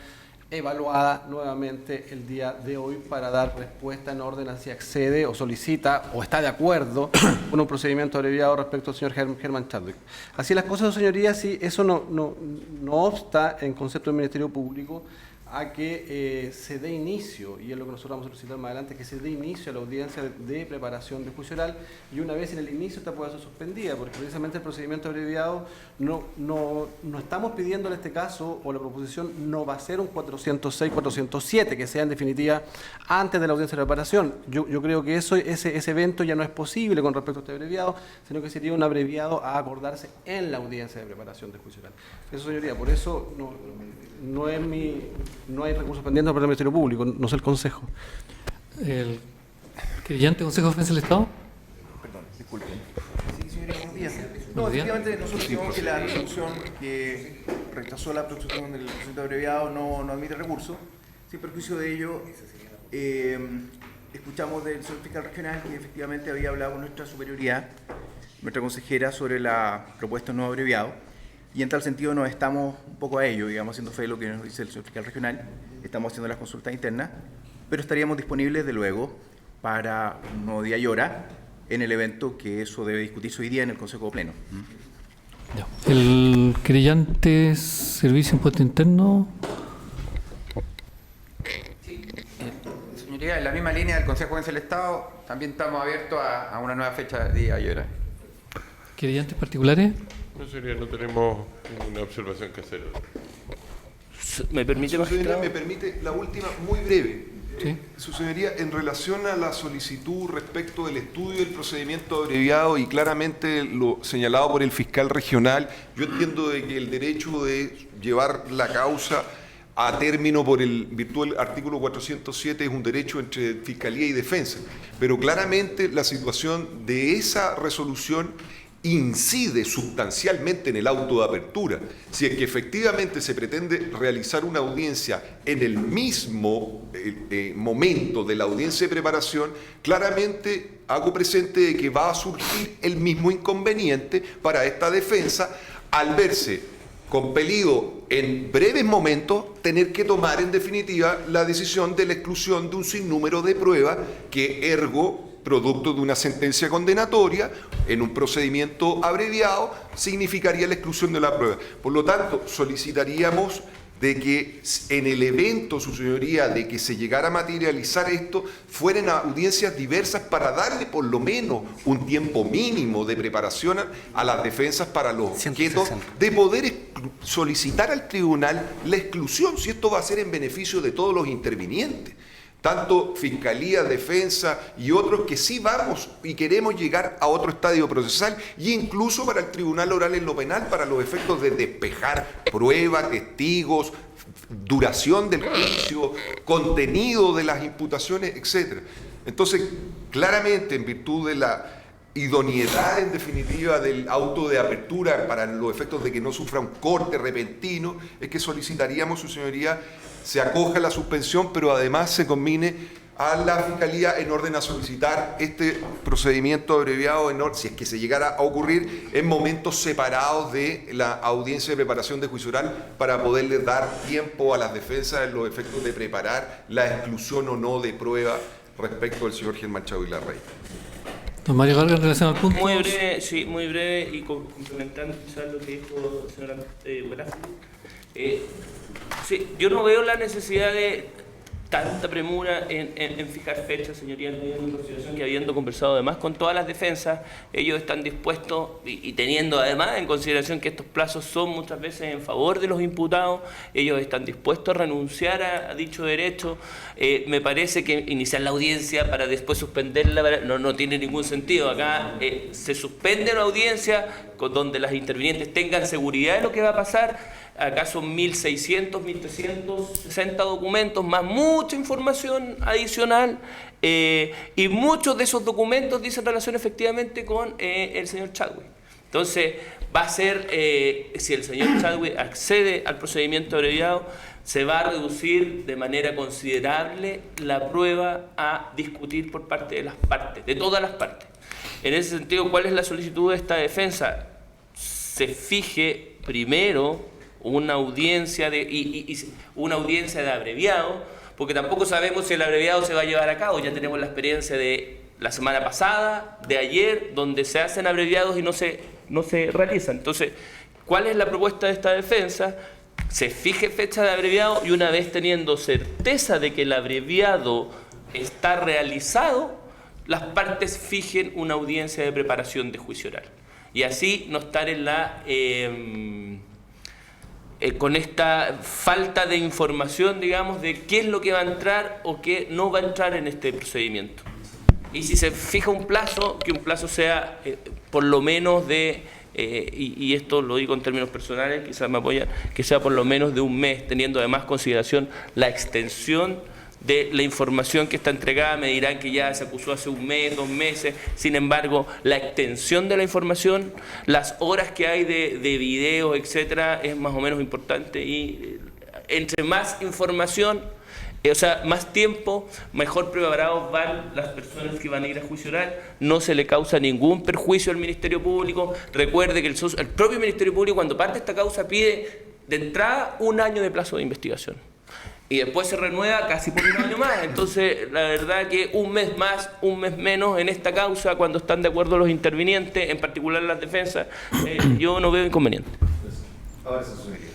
evaluada nuevamente el día de hoy para dar respuesta en orden a si accede o solicita o está de acuerdo con un procedimiento abreviado respecto al señor Germán Chadwick. Así las cosas, señorías, sí, eso no obsta en concepto del Ministerio Público a que se dé inicio, y es lo que nosotros vamos a solicitar más adelante, que se dé inicio a la audiencia de preparación de juicio oral, y una vez en el inicio esta pueda ser suspendida, porque precisamente el procedimiento abreviado no estamos pidiendo en este caso, o la proposición no va a ser un 406, 407, que sea en definitiva antes de la audiencia de preparación. Yo creo que ese evento ya no es posible con respecto a este abreviado, sino que sería un abreviado a acordarse en la audiencia de preparación de juicio oral. Eso, señoría, por eso no hay recursos pendientes por el Ministerio Público, no es el Consejo. ¿El querellante Consejo de Defensa del Estado? Perdón, disculpen. Sí, señoría, buenos días. No, efectivamente, nosotros creemos que la resolución que rechazó la proposición del procedimiento abreviado no admite recurso. Sin perjuicio de ello, escuchamos del señor fiscal regional que efectivamente había hablado con nuestra superioridad, nuestra consejera, sobre la propuesta no abreviado. Y en tal sentido nos estamos un poco a ello, digamos, haciendo fe de lo que nos dice el señor fiscal regional. Estamos haciendo las consultas internas, pero estaríamos disponibles, de luego, para un nuevo día y hora en el evento que eso debe discutirse hoy día en el Consejo Pleno. Ya. El querellante Servicio Impuesto Interno. Sí. Señoría, en la misma línea del Consejo de Defensa del Estado, también estamos abiertos a una nueva fecha de día y hora. ¿Querellantes particulares? No, señoría, no tenemos ninguna observación que hacer. ¿Me permite, magistrado? Me permite la última, muy breve. Sí. Su señoría, en relación a la solicitud respecto del estudio del procedimiento abreviado y claramente lo señalado por el fiscal regional, yo entiendo de que el derecho de llevar la causa a término por virtud del artículo 407 es un derecho entre Fiscalía y Defensa, pero claramente la situación de esa resolución incide sustancialmente en el auto de apertura. Si es que efectivamente se pretende realizar una audiencia en el mismo momento de la audiencia de preparación, claramente hago presente de que va a surgir el mismo inconveniente para esta defensa al verse compelido en breves momentos tener que tomar en definitiva la decisión de la exclusión de un sinnúmero de pruebas que ergo producto de una sentencia condenatoria en un procedimiento abreviado, significaría la exclusión de la prueba. Por lo tanto, solicitaríamos de que en el evento, su señoría, de que se llegara a materializar esto, fueran audiencias diversas para darle por lo menos un tiempo mínimo de preparación a las defensas para los objetos, de poder solicitar al tribunal la exclusión, si esto va a ser en beneficio de todos los intervinientes. Tanto Fiscalía, Defensa y otros que sí vamos y queremos llegar a otro estadio procesal y incluso para el Tribunal Oral en lo penal para los efectos de despejar pruebas, testigos, duración del juicio, contenido de las imputaciones, etc. Entonces, claramente, en virtud de la idoneidad en definitiva del auto de apertura para los efectos de que no sufra un corte repentino, es que solicitaríamos, su señoría, se acoja la suspensión, pero además se combine a la Fiscalía en orden a solicitar este procedimiento abreviado, si es que se llegara a ocurrir, en momentos separados de la audiencia de preparación de juicio oral para poderle dar tiempo a las defensas en los efectos de preparar la exclusión o no de prueba respecto al señor Germán Chadwick Larraín. Don Mario Vargas, en relación al punto. Muy breve, sí, muy breve y complementando quizás lo que dijo el señor Velázquez. Sí, yo no veo la necesidad de tanta premura en fijar fechas, señoría, en consideración que habiendo conversado además con todas las defensas, ellos están dispuestos y teniendo además en consideración que estos plazos son muchas veces en favor de los imputados, ellos están dispuestos a renunciar a dicho derecho. Me parece que iniciar la audiencia para después suspenderla no tiene ningún sentido. Acá se suspende la audiencia con donde las intervinientes tengan seguridad de lo que va a pasar. Acá son 1.600, 1.360 documentos, más mucha información adicional, y muchos de esos documentos dicen relación efectivamente con el señor Chadwick. Entonces, va a ser, si el señor Chadwick accede al procedimiento abreviado, se va a reducir de manera considerable la prueba a discutir por parte de las partes, de todas las partes. En ese sentido, ¿cuál es la solicitud de esta defensa? Se fije primero una audiencia una audiencia de abreviado, porque tampoco sabemos si el abreviado se va a llevar a cabo. Ya tenemos la experiencia de la semana pasada, de ayer, donde se hacen abreviados y no se realizan. Entonces, ¿cuál es la propuesta de esta defensa? Se fije fecha de abreviado y una vez teniendo certeza de que el abreviado está realizado, las partes fijen una audiencia de preparación de juicio oral. Y así no estar en la con esta falta de información, digamos, de qué es lo que va a entrar o qué no va a entrar en este procedimiento. Y si se fija un plazo, que un plazo sea por lo menos de, y esto lo digo en términos personales, quizás me apoyan, que sea por lo menos de un mes, teniendo además consideración la extensión de la información que está entregada. Me dirán que ya se acusó hace un mes, 2 meses, sin embargo, la extensión de la información, las horas que hay de videos, etcétera, es más o menos importante, y entre más información, o sea, más tiempo, mejor preparados van las personas que van a ir a juicio oral, no se le causa ningún perjuicio al Ministerio Público. Recuerde que el propio Ministerio Público, cuando parte esta causa, pide de entrada 1 año de plazo de investigación. Y después se renueva casi por 1 año más. Entonces, la verdad que un mes más, un mes menos en esta causa, cuando están de acuerdo los intervinientes, en particular las defensas, yo no veo inconveniente. Ahora, su señoría.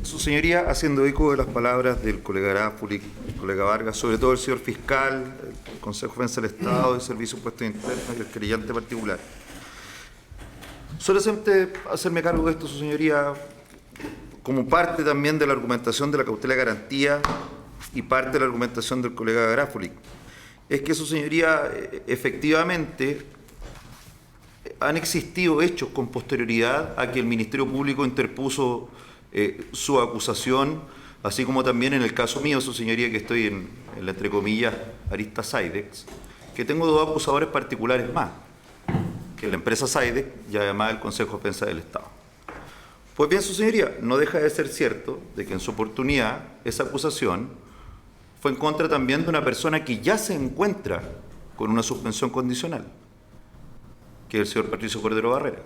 Su señoría, haciendo eco de las palabras del colega Garafuli, el colega Vargas, sobre todo el señor fiscal, el Consejo de Defensa del Estado, el Servicio de Impuestos Internos y el querellante particular. Solamente hacerme cargo de esto, su señoría, como parte también de la argumentación de la cautela de garantía y parte de la argumentación del colega Garafuli, es que, su señoría, efectivamente han existido hechos con posterioridad a que el Ministerio Público interpuso su acusación, así como también en el caso mío, su señoría, que estoy en la, entre comillas, arista Sidex, que tengo 2 acusadores particulares más, que la empresa Sidex y además el Consejo de Defensa del Estado. Pues bien, su señoría, no deja de ser cierto de que en su oportunidad esa acusación fue en contra también de una persona que ya se encuentra con una suspensión condicional, que es el señor Patricio Cordero Barrera.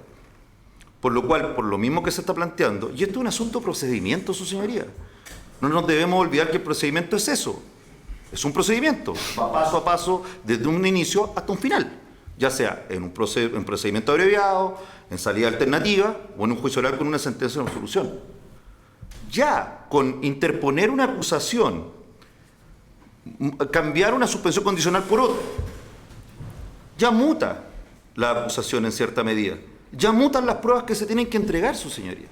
Por lo cual, por lo mismo que se está planteando, y esto es un asunto de procedimiento, su señoría, no nos debemos olvidar que el procedimiento es eso, es un procedimiento, va paso a paso desde un inicio hasta un final, ya sea en un procedimiento abreviado, en salida alternativa o en un juicio oral con una sentencia de absolución. Ya con interponer una acusación, cambiar una suspensión condicional por otra, ya muta la acusación en cierta medida. Ya mutan las pruebas que se tienen que entregar, su señoría.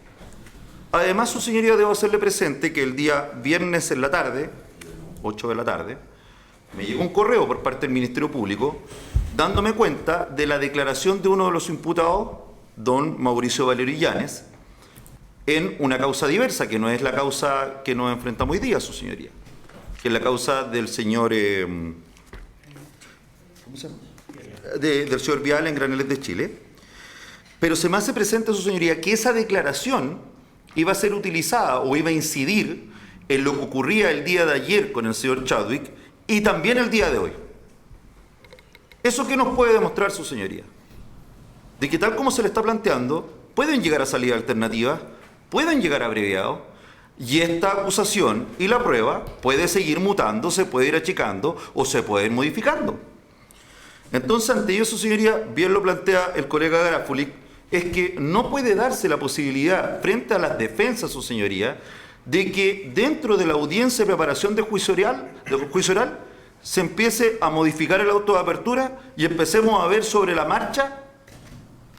Además, su señoría, debo hacerle presente que el día viernes en la tarde, 8 de la tarde, me llegó un correo por parte del Ministerio Público dándome cuenta de la declaración de uno de los imputados, don Mauricio Valero Illanes, en una causa diversa, que no es la causa que nos enfrentamos hoy día, su señoría, que es la causa del señor ¿cómo se llama? Del señor Vial en Graneles de Chile. Pero se me hace presente, su señoría, que esa declaración iba a ser utilizada o iba a incidir en lo que ocurría el día de ayer con el señor Chadwick y también el día de hoy. ¿Eso qué nos puede demostrar, su señoría? De que tal como se le está planteando, pueden llegar a salida alternativa, pueden llegar a abreviado, y esta acusación y la prueba puede seguir mutando, se puede ir achicando o se puede ir modificando. Entonces, ante ello, su señoría, bien lo plantea el colega Garafuli, es que no puede darse la posibilidad, frente a las defensas, su señoría, de que dentro de la audiencia de preparación de juicio oral se empiece a modificar el auto de apertura y empecemos a ver sobre la marcha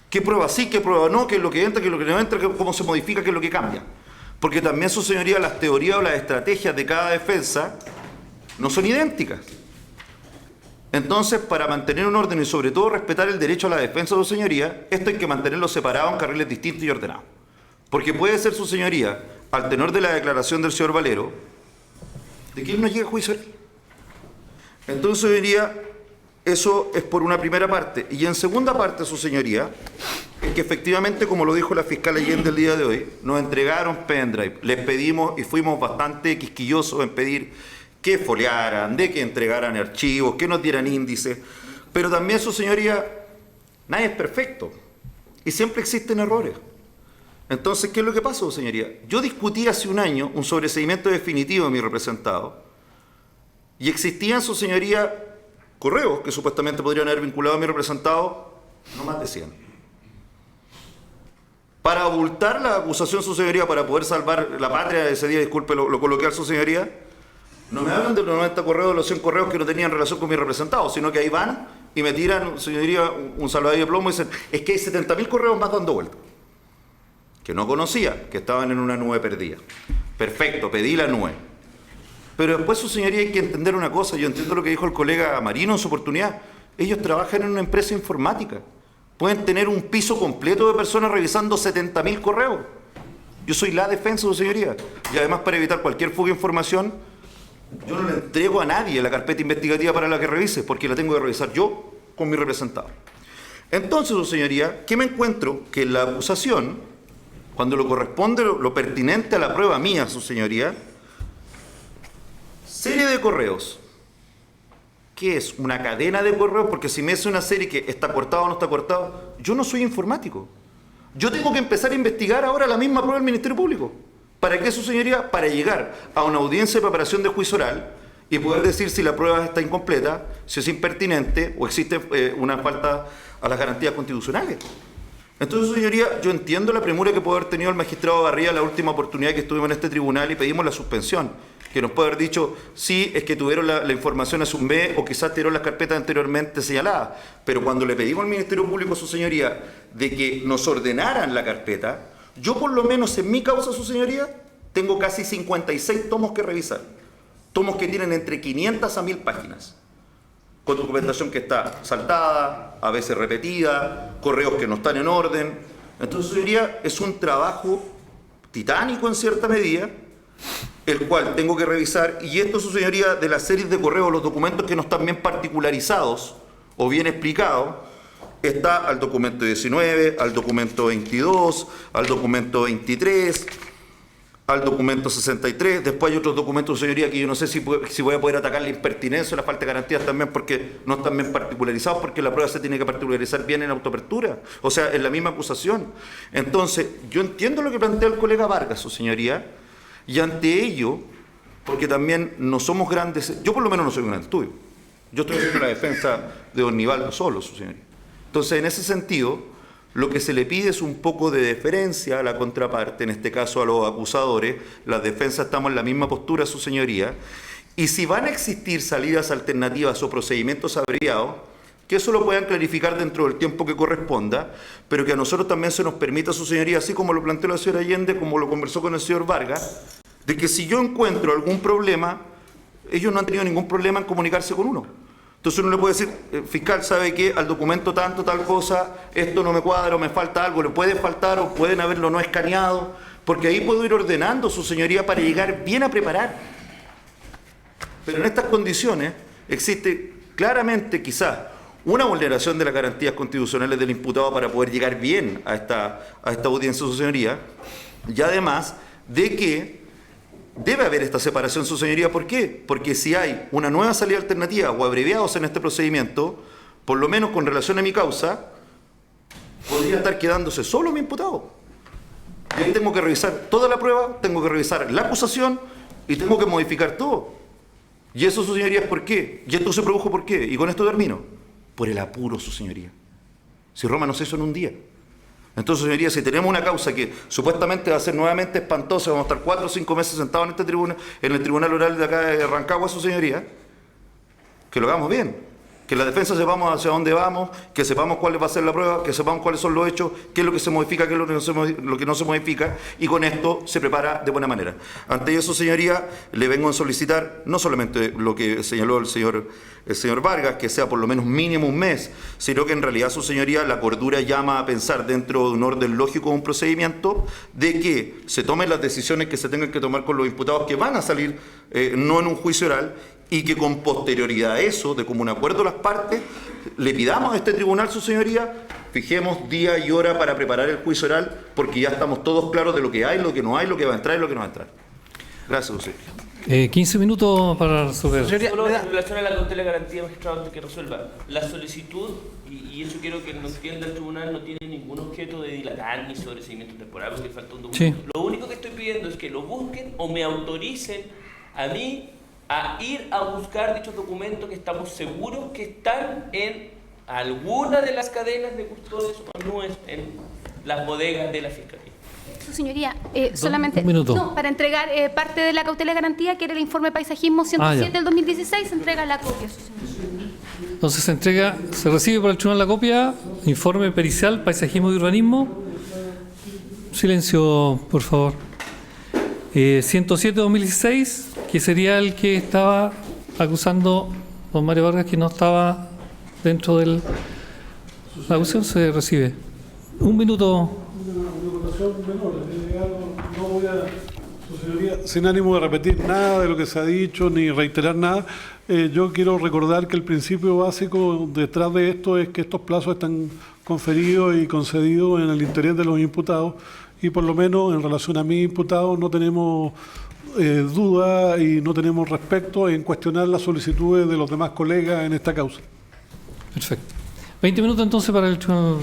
qué prueba sí, qué prueba no, qué es lo que entra, qué es lo que no entra, cómo se modifica, qué es lo que cambia. Porque también, su señoría, las teorías o las estrategias de cada defensa no son idénticas. Entonces, para mantener un orden y sobre todo respetar el derecho a la defensa de su señoría, esto hay que mantenerlo separado en carriles distintos y ordenados. Porque puede ser, su señoría, al tenor de la declaración del señor Valero, de que él no llegue a juicio. Entonces, señoría, eso es por una primera parte. Y en segunda parte, su señoría, que efectivamente, como lo dijo la fiscal Allende el día de hoy, nos entregaron pendrive, les pedimos y fuimos bastante quisquillosos en pedir que foliaran, de que entregaran archivos, que nos dieran índices, pero también, su señoría, nadie es perfecto y siempre existen errores. Entonces, ¿qué es lo que pasa, su señoría? Yo discutí hace un año un sobreseimiento definitivo de mi representado y existían, su señoría, correos que supuestamente podrían haber vinculado a mi representado, no más de 100. Para abultar la acusación, su señoría, para poder salvar la patria ese día, disculpe lo coloquial, su señoría, no me hablan de los 90 correos, de los 100 correos que no tenían relación con mi representado, sino que ahí van y me tiran, señoría, un salvavidas de plomo y dicen, es que hay 70.000 correos más dando vuelta, que no conocía, que estaban en una nube perdida. Perfecto, pedí la nube. Pero después, su señoría, hay que entender una cosa. Yo entiendo lo que dijo el colega Marino en su oportunidad. Ellos trabajan en una empresa informática. Pueden tener un piso completo de personas revisando 70.000 correos. Yo soy la defensa, su señoría. Y además, para evitar cualquier fuga de información, yo no le entrego a nadie la carpeta investigativa para la que revise, porque la tengo que revisar yo con mi representado. Entonces, su señoría, ¿qué me encuentro? Que la acusación, cuando lo corresponde, lo pertinente a la prueba mía, su señoría, serie de correos. ¿Qué es? ¿Una cadena de correos? Porque si me hace una serie que está cortado o no está cortado, yo no soy informático. Yo tengo que empezar a investigar ahora la misma prueba del Ministerio Público. ¿Para qué, su señoría? Para llegar a una audiencia de preparación de juicio oral y poder decir si la prueba está incompleta, si es impertinente o existe una falta a las garantías constitucionales. Entonces, señoría, yo entiendo la premura que puede haber tenido el magistrado Barría la última oportunidad que estuvimos en este tribunal y pedimos la suspensión, que nos puede haber dicho, sí, es que tuvieron la información hace un mes o quizás tuvieron las carpetas anteriormente señaladas, pero cuando le pedimos al Ministerio Público, su señoría, de que nos ordenaran la carpeta, yo por lo menos en mi causa, su señoría, tengo casi 56 tomos que revisar, tomos que tienen entre 500 a 1000 páginas. Con documentación que está saltada, a veces repetida, correos que no están en orden. Entonces, señoría, es un trabajo titánico en cierta medida, el cual tengo que revisar, y esto, su señoría, de las series de correos, los documentos que no están bien particularizados o bien explicados, está al documento 19, al documento 22, al documento 23, al documento 63, después hay otros documentos, señoría, que yo no sé si voy a poder atacar la impertinencia o la falta de garantías también, porque no están bien particularizados, porque la prueba se tiene que particularizar bien en autoapertura, o sea, en la misma acusación. Entonces, yo entiendo lo que plantea el colega Vargas, su señoría, y ante ello, porque también no somos grandes, yo por lo menos no soy un gran estudio, yo estoy haciendo la defensa de don Nivaldo solo, su señoría. Entonces, en ese sentido, lo que se le pide es un poco de deferencia a la contraparte, en este caso a los acusadores. Las defensas estamos en la misma postura, su señoría. Y si van a existir salidas alternativas o procedimientos abreviados, que eso lo puedan clarificar dentro del tiempo que corresponda, pero que a nosotros también se nos permita, su señoría, así como lo planteó la señora Allende, como lo conversó con el señor Vargas, de que si yo encuentro algún problema, ellos no han tenido ningún problema en comunicarse con uno. Entonces uno le puede decir, fiscal, ¿sabe qué? Al documento tanto, tal cosa, esto no me cuadra o me falta algo, le puede faltar o pueden haberlo no escaneado, porque ahí puedo ir ordenando, su señoría, para llegar bien a preparar. Pero en estas condiciones existe claramente quizás una vulneración de las garantías constitucionales del imputado para poder llegar bien a esta audiencia, su señoría, y además de que debe haber esta separación, su señoría. ¿Por qué? Porque si hay una nueva salida alternativa o abreviados en este procedimiento, por lo menos con relación a mi causa, podría estar quedándose solo mi imputado. Y ahí tengo que revisar toda la prueba, tengo que revisar la acusación y tengo que modificar todo. Y eso, su señoría, ¿por qué? Y esto se produjo ¿por qué? Y con esto termino. Por el apuro, su señoría. Si Roma no se hizo en un día. Entonces, señoría, si tenemos una causa que supuestamente va a ser nuevamente espantosa, vamos a estar 4 o 5 meses sentados en el tribunal oral de acá de Rancagua, su señoría, que lo hagamos bien, que la defensa sepamos hacia dónde vamos, que sepamos cuál va a ser la prueba, que sepamos cuáles son los hechos, qué es lo que se modifica, qué es lo que no se modifica, y con esto se prepara de buena manera. Ante eso, señoría, le vengo a solicitar no solamente lo que señaló el señor Vargas, que sea por lo menos mínimo un mes, sino que en realidad, su señoría, la cordura llama a pensar dentro de un orden lógico de un procedimiento, de que se tomen las decisiones que se tengan que tomar con los imputados que van a salir no en un juicio oral, y que con posterioridad a eso, de común acuerdo las partes, le pidamos a este tribunal, su señoría, Fijemos día y hora para preparar el juicio oral, porque ya estamos todos claros de lo que hay, lo que no hay, lo que va a entrar y lo que no va a entrar. Gracias, señoría. 15 minutos para resolver. Solo en relación a la cautela de garantía, magistrado, antes que resuelva. La solicitud, y eso quiero que lo entienda el tribunal, no tiene ningún objeto de dilatar ni sobreseimiento temporal, porque falta un documento. Sí. Lo único que estoy pidiendo es que lo busquen o me autoricen a mí a ir a buscar dichos documentos que estamos seguros que están en alguna de las cadenas de custodios o no en las bodegas de la Fiscalía. Su señoría, solamente un minuto. no, para entregar parte de la cautela de garantía, que era el informe paisajismo 107 del 2016, se entrega la copia, su señoría. Entonces se recibe por el tribunal la copia, informe pericial, paisajismo y urbanismo. Silencio, por favor. 107-2016, que sería el que estaba acusando don Mario Vargas, que no estaba dentro de la acusación, se recibe. Un minuto. No voy a, su señoría, sin ánimo de repetir nada de lo que se ha dicho ni reiterar nada, yo quiero recordar que el principio básico detrás de esto es que estos plazos están conferidos y concedidos en el interés de los imputados, y por lo menos en relación a mis imputados no tenemos duda y no tenemos respecto en cuestionar las solicitudes de los demás colegas en esta causa. Perfecto. 20 minutos entonces para el tribunal.